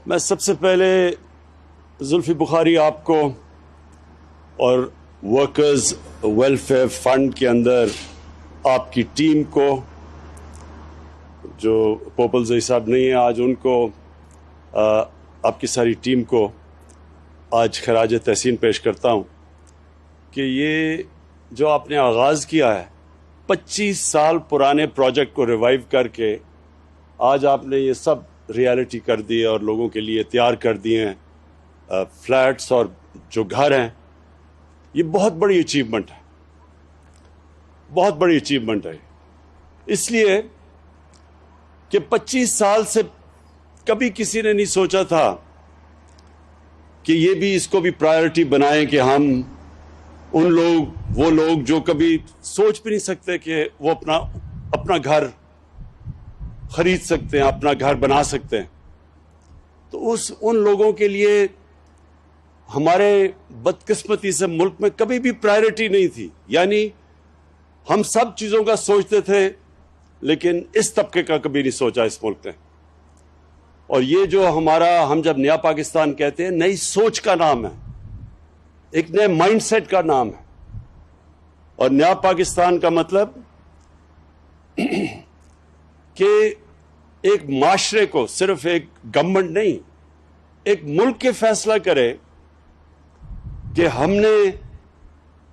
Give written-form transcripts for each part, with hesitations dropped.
میں سب سے پہلے زلفی بخاری آپ کو اور ورکرز ویلفیئر فنڈ کے اندر آپ کی ٹیم کو، جو پوپلزئی صاحب نہیں ہیں آج، ان کو، آپ کی ساری ٹیم کو آج خراج تحسین پیش کرتا ہوں کہ یہ جو آپ نے آغاز کیا ہے 25 سال پرانے پروجیکٹ کو ریوائیو کر کے آج آپ نے یہ سب ریالٹی کر دی اور لوگوں کے لیے تیار کر دیے ہیں فلیٹس اور جو گھر ہیں، یہ بہت بڑی اچیومنٹ ہے، بہت بڑی اچیومنٹ ہے، اس لیے کہ 25 سال سے کبھی کسی نے نہیں سوچا تھا کہ یہ بھی اس کو بھی پرائیورٹی بنائیں کہ ہم وہ لوگ جو کبھی سوچ بھی نہیں سکتے کہ وہ اپنا گھر خرید سکتے ہیں، اپنا گھر بنا سکتے ہیں، تو ان لوگوں کے لیے ہمارے بدقسمتی سے ملک میں کبھی بھی پرائیورٹی نہیں تھی. یعنی ہم سب چیزوں کا سوچتے تھے لیکن اس طبقے کا کبھی نہیں سوچا اس ملک نے. اور یہ جو ہم جب نیا پاکستان کہتے ہیں، نئی سوچ کا نام ہے، ایک نئے مائنڈ سیٹ کا نام ہے. اور نیا پاکستان کا مطلب کہ ایک معاشرے کو، صرف ایک گورنمنٹ نہیں، ایک ملک کے فیصلہ کرے کہ ہم نے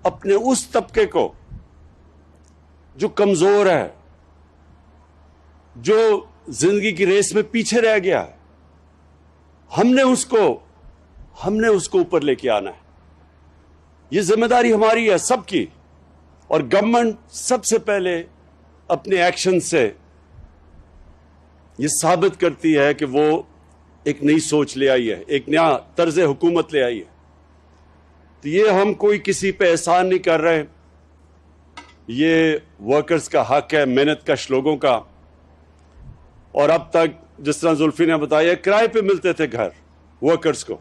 اپنے اس طبقے کو جو کمزور ہے، جو زندگی کی ریس میں پیچھے رہ گیا ہے، ہم نے اس کو اوپر لے کے آنا ہے. یہ ذمہ داری ہماری ہے سب کی. اور گورنمنٹ سب سے پہلے اپنے ایکشن سے یہ ثابت کرتی ہے کہ وہ ایک نئی سوچ لے آئی ہے، ایک نیا طرز حکومت لے آئی ہے. تو یہ ہم کوئی کسی پہ احسان نہیں کر رہے، یہ ورکرز کا حق ہے، محنت کش لوگوں کا. اور اب تک جس طرح زلفی نے بتایا، کرائے پہ ملتے تھے گھر ورکرز کو،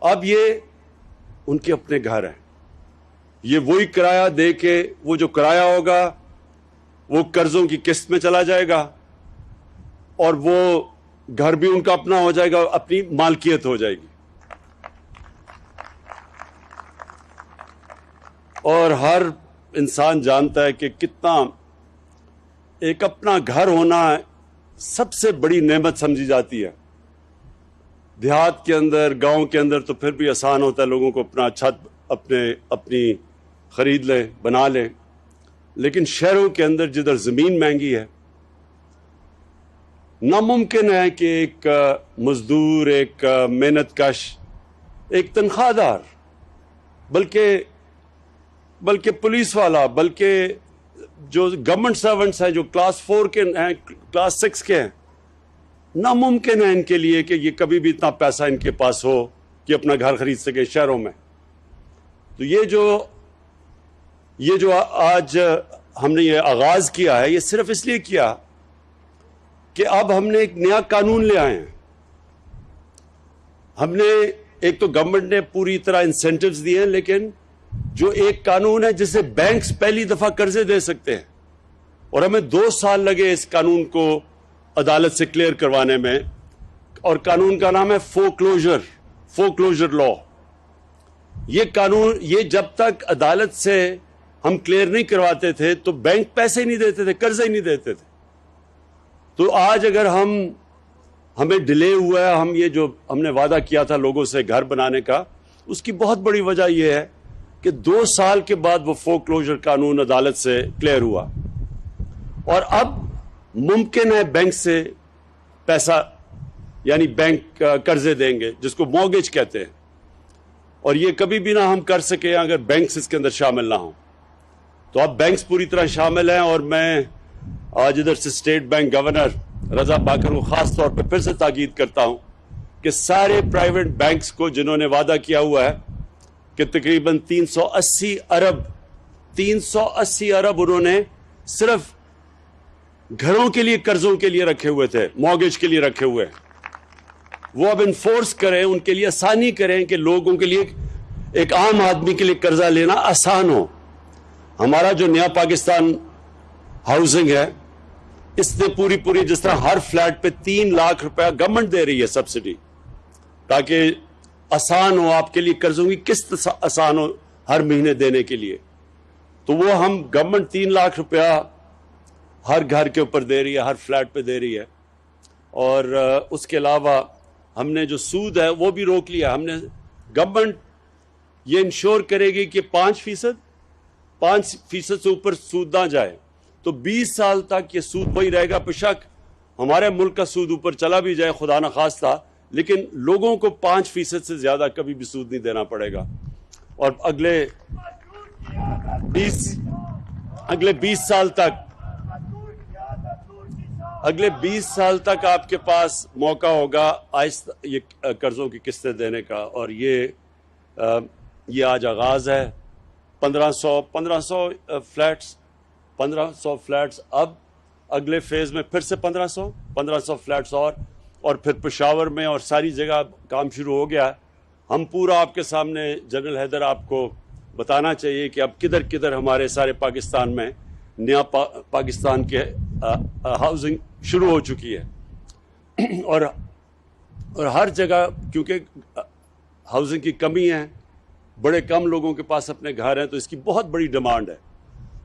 اب یہ ان کے اپنے گھر ہیں. یہ وہی کرایہ دے کے، وہ جو کرایہ ہوگا وہ قرضوں کی قسط میں چلا جائے گا اور وہ گھر بھی ان کا اپنا ہو جائے گا، اپنی مالکیت ہو جائے گی. اور ہر انسان جانتا ہے کہ کتنا ایک اپنا گھر ہونا سب سے بڑی نعمت سمجھی جاتی ہے. دیہات کے اندر، گاؤں کے اندر تو پھر بھی آسان ہوتا ہے، لوگوں کو اپنا چھت اپنی خرید لیں، بنا لیں. لیکن شہروں کے اندر جدھر زمین مہنگی ہے، ناممکن ہے کہ ایک مزدور، ایک محنت کش، ایک تنخواہ دار، بلکہ پولیس والا، بلکہ جو گورنمنٹ سرونٹس ہیں، جو کلاس 4 کے ہیں، کلاس 6 کے ہیں، ناممکن ہے ان کے لیے کہ یہ کبھی بھی اتنا پیسہ ان کے پاس ہو کہ اپنا گھر خرید سکے شہروں میں. تو یہ جو آج ہم نے یہ آغاز کیا ہے، یہ صرف اس لیے کیا کہ اب ہم نے ایک نیا قانون لے آئے ہیں. ہم نے ایک تو گورنمنٹ نے پوری طرح انسینٹیوز دیے ہیں، لیکن جو ایک قانون ہے جسے بینکس پہلی دفعہ قرضے دے سکتے ہیں، اور ہمیں 2 سال لگے اس قانون کو عدالت سے کلیئر کروانے میں. اور قانون کا نام ہے فورکلوجر لا. یہ قانون، یہ جب تک عدالت سے ہم کلیئر نہیں کرواتے تھے تو بینک پیسے نہیں دیتے تھے، قرضے ہی نہیں دیتے تھے. تو آج اگر ہمیں ڈیلے ہوا ہے، ہم نے وعدہ کیا تھا لوگوں سے گھر بنانے کا، اس کی بہت بڑی وجہ یہ ہے کہ 2 سال کے بعد وہ فورکلوجر قانون عدالت سے کلیئر ہوا. اور اب ممکن ہے بینک سے پیسہ، یعنی بینک قرضے دیں گے، جس کو مورگیج کہتے ہیں. اور یہ کبھی بھی نہ ہم کر سکے اگر بینکس اس کے اندر شامل نہ ہوں. تو اب بینکس پوری طرح شامل ہیں. اور میں آج ادھر سے اسٹیٹ بینک گورنر رضا پاکر کو خاص طور پہ پھر سے تاکید کرتا ہوں کہ سارے پرائیویٹ بینکس کو جنہوں نے وعدہ کیا ہوا ہے کہ تقریباً 380 ارب انہوں نے صرف گھروں کے لیے، قرضوں کے لیے رکھے ہوئے تھے، مورگیج کے لیے رکھے ہوئے، وہ اب انفورس کریں، ان کے لیے آسانی کریں کہ لوگوں کے لیے، ایک عام آدمی کے لیے قرضہ لینا آسان ہو. ہمارا جو نیا پاکستان ہاؤسنگ ہے، اس نے پوری جس طرح ہر فلیٹ پہ 3 لاکھ روپیہ گورنمنٹ دے رہی ہے سبسڈی، تاکہ آسان ہو آپ کے لیے، قرضوں کی قسط آسان ہو ہر مہینے دینے کے لیے، تو وہ ہم گورنمنٹ 3 لاکھ روپیہ ہر گھر کے اوپر دے رہی ہے، ہر فلیٹ پہ دے رہی ہے۔ اور اس کے علاوہ ہم نے جو سود ہے وہ بھی روک لیا۔ ہم نے گورنمنٹ یہ انشور کرے گی کہ 5% سے اوپر سود نہ جائے، تو 20 سال تک یہ سود وہی رہے گا۔ بشک ہمارے ملک کا سود اوپر چلا بھی جائے خدا نخواستہ، لیکن لوگوں کو 5% سے زیادہ کبھی بھی سود نہیں دینا پڑے گا۔ اور اگلے 20 سال تک آپ کے پاس موقع ہوگا آہستہ یہ قرضوں کی قسطیں دینے کا۔ اور یہ آج آغاز ہے۔ 1500 فلیٹس، اب اگلے فیز میں پھر سے 1500 فلیٹس اور پھر پشاور میں اور ساری جگہ کام شروع ہو گیا۔ ہم پورا آپ کے سامنے جنرل حیدر آپ کو بتانا چاہیے کہ اب کدھر ہمارے سارے پاکستان میں نیا پاکستان کے ہاؤسنگ شروع ہو چکی ہے، اور ہر جگہ کیونکہ ہاؤسنگ کی کمی ہے، بڑے کم لوگوں کے پاس اپنے گھر ہیں، تو اس کی بہت بڑی ڈیمانڈ ہے۔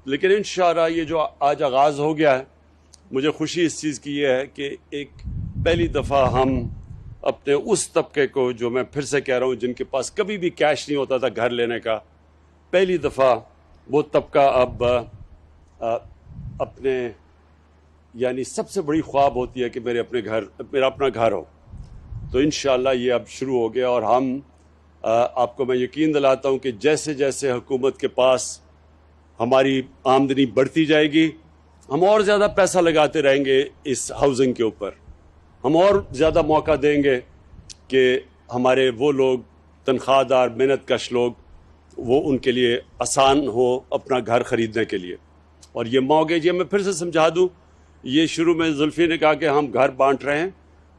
لیکن انشاءاللہ یہ جو آج آغاز ہو گیا ہے، مجھے خوشی اس چیز کی یہ ہے کہ ایک پہلی دفعہ ہم اپنے اس طبقے کو، جو میں پھر سے کہہ رہا ہوں جن کے پاس کبھی بھی کیش نہیں ہوتا تھا گھر لینے کا، پہلی دفعہ وہ طبقہ اب اپنے، یعنی سب سے بڑی خواب ہوتی ہے کہ میرا اپنا گھر ہو، تو انشاءاللہ یہ اب شروع ہو گیا۔ اور ہم آپ کو میں یقین دلاتا ہوں کہ جیسے جیسے حکومت کے پاس ہماری آمدنی بڑھتی جائے گی، ہم اور زیادہ پیسہ لگاتے رہیں گے اس ہاؤسنگ کے اوپر، ہم اور زیادہ موقع دیں گے کہ ہمارے وہ لوگ تنخواہ دار محنت کش لوگ، وہ ان کے لیے آسان ہو اپنا گھر خریدنے کے لیے۔ اور یہ موگیج، یہ میں پھر سے سمجھا دوں، یہ شروع میں زلفی نے کہا کہ ہم گھر بانٹ رہے ہیں،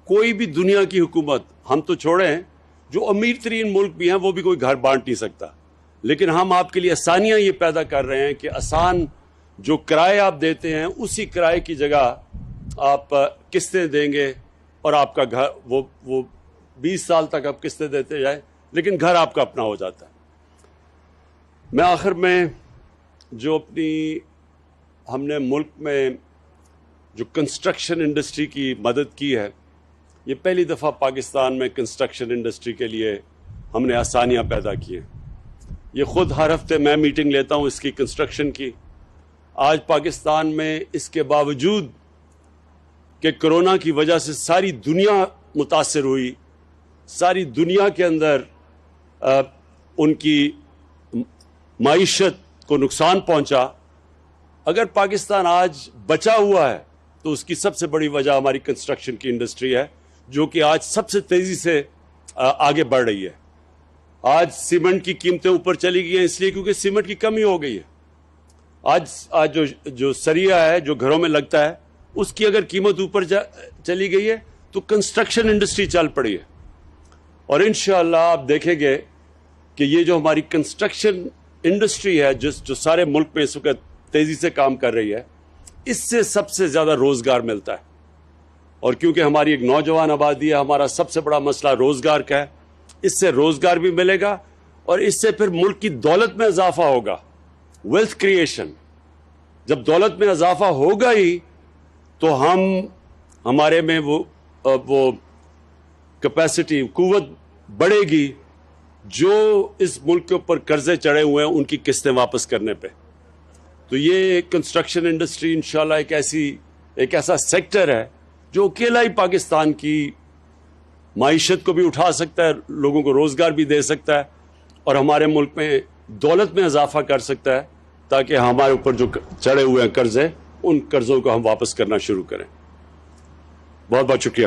کوئی بھی دنیا کی حکومت، ہم تو چھوڑیں جو امیر ترین ملک بھی ہیں وہ بھی کوئی گھر بانٹ نہیں سکتا، لیکن ہم آپ کے لیے آسانیاں یہ پیدا کر رہے ہیں کہ آسان جو کرائے آپ دیتے ہیں اسی کرائے کی جگہ آپ قسطیں دیں گے، اور آپ کا گھر وہ 20 سال تک آپ قسطیں دیتے جائیں، لیکن گھر آپ کا اپنا ہو جاتا ہے۔ میں آخر میں جو ہم نے ملک میں جو کنسٹرکشن انڈسٹری کی مدد کی ہے، یہ پہلی دفعہ پاکستان میں کنسٹرکشن انڈسٹری کے لیے ہم نے آسانیاں پیدا کی ہیں۔ یہ خود ہر ہفتے میں میٹنگ لیتا ہوں اس کی، کنسٹرکشن کی۔ آج پاکستان میں اس کے باوجود کہ کرونا کی وجہ سے ساری دنیا متاثر ہوئی، ساری دنیا کے اندر ان کی معیشت کو نقصان پہنچا، اگر پاکستان آج بچا ہوا ہے تو اس کی سب سے بڑی وجہ ہماری کنسٹرکشن کی انڈسٹری ہے، جو کہ آج سب سے تیزی سے آگے بڑھ رہی ہے۔ آج سیمنٹ کی قیمتیں اوپر چلی گئی ہیں، اس لیے کیونکہ سیمنٹ کی کمی ہو گئی ہے۔ آج جو سریا ہے جو گھروں میں لگتا ہے، اس کی اگر قیمت اوپر چلی گئی ہے تو کنسٹرکشن انڈسٹری چل پڑی ہے۔ اور انشاءاللہ آپ دیکھیں گے کہ یہ جو ہماری کنسٹرکشن انڈسٹری ہے جو سارے ملک میں اس وقت تیزی سے کام کر رہی ہے، اس سے سب سے زیادہ روزگار ملتا ہے۔ اور کیونکہ ہماری ایک نوجوان آبادی ہے، ہمارا سب سے بڑا مسئلہ روزگار کا ہے، اس سے روزگار بھی ملے گا، اور اس سے پھر ملک کی دولت میں اضافہ ہوگا، ویلتھ کریشن۔ جب دولت میں اضافہ ہوگا ہی تو ہمارے میں وہ کیپیسٹی، قوت بڑھے گی جو اس ملک کے اوپر قرضے چڑھے ہوئے ہیں ان کی قسطیں واپس کرنے پہ۔ تو یہ کنسٹرکشن انڈسٹری انشاءاللہ ایک ایسا سیکٹر ہے جو اکیلا ہی پاکستان کی معیشت کو بھی اٹھا سکتا ہے، لوگوں کو روزگار بھی دے سکتا ہے، اور ہمارے ملک میں دولت میں اضافہ کر سکتا ہے، تاکہ ہمارے اوپر جو چڑھے ہوئے ہیں قرضے، ان قرضوں کو ہم واپس کرنا شروع کریں۔ بہت بہت شکریہ۔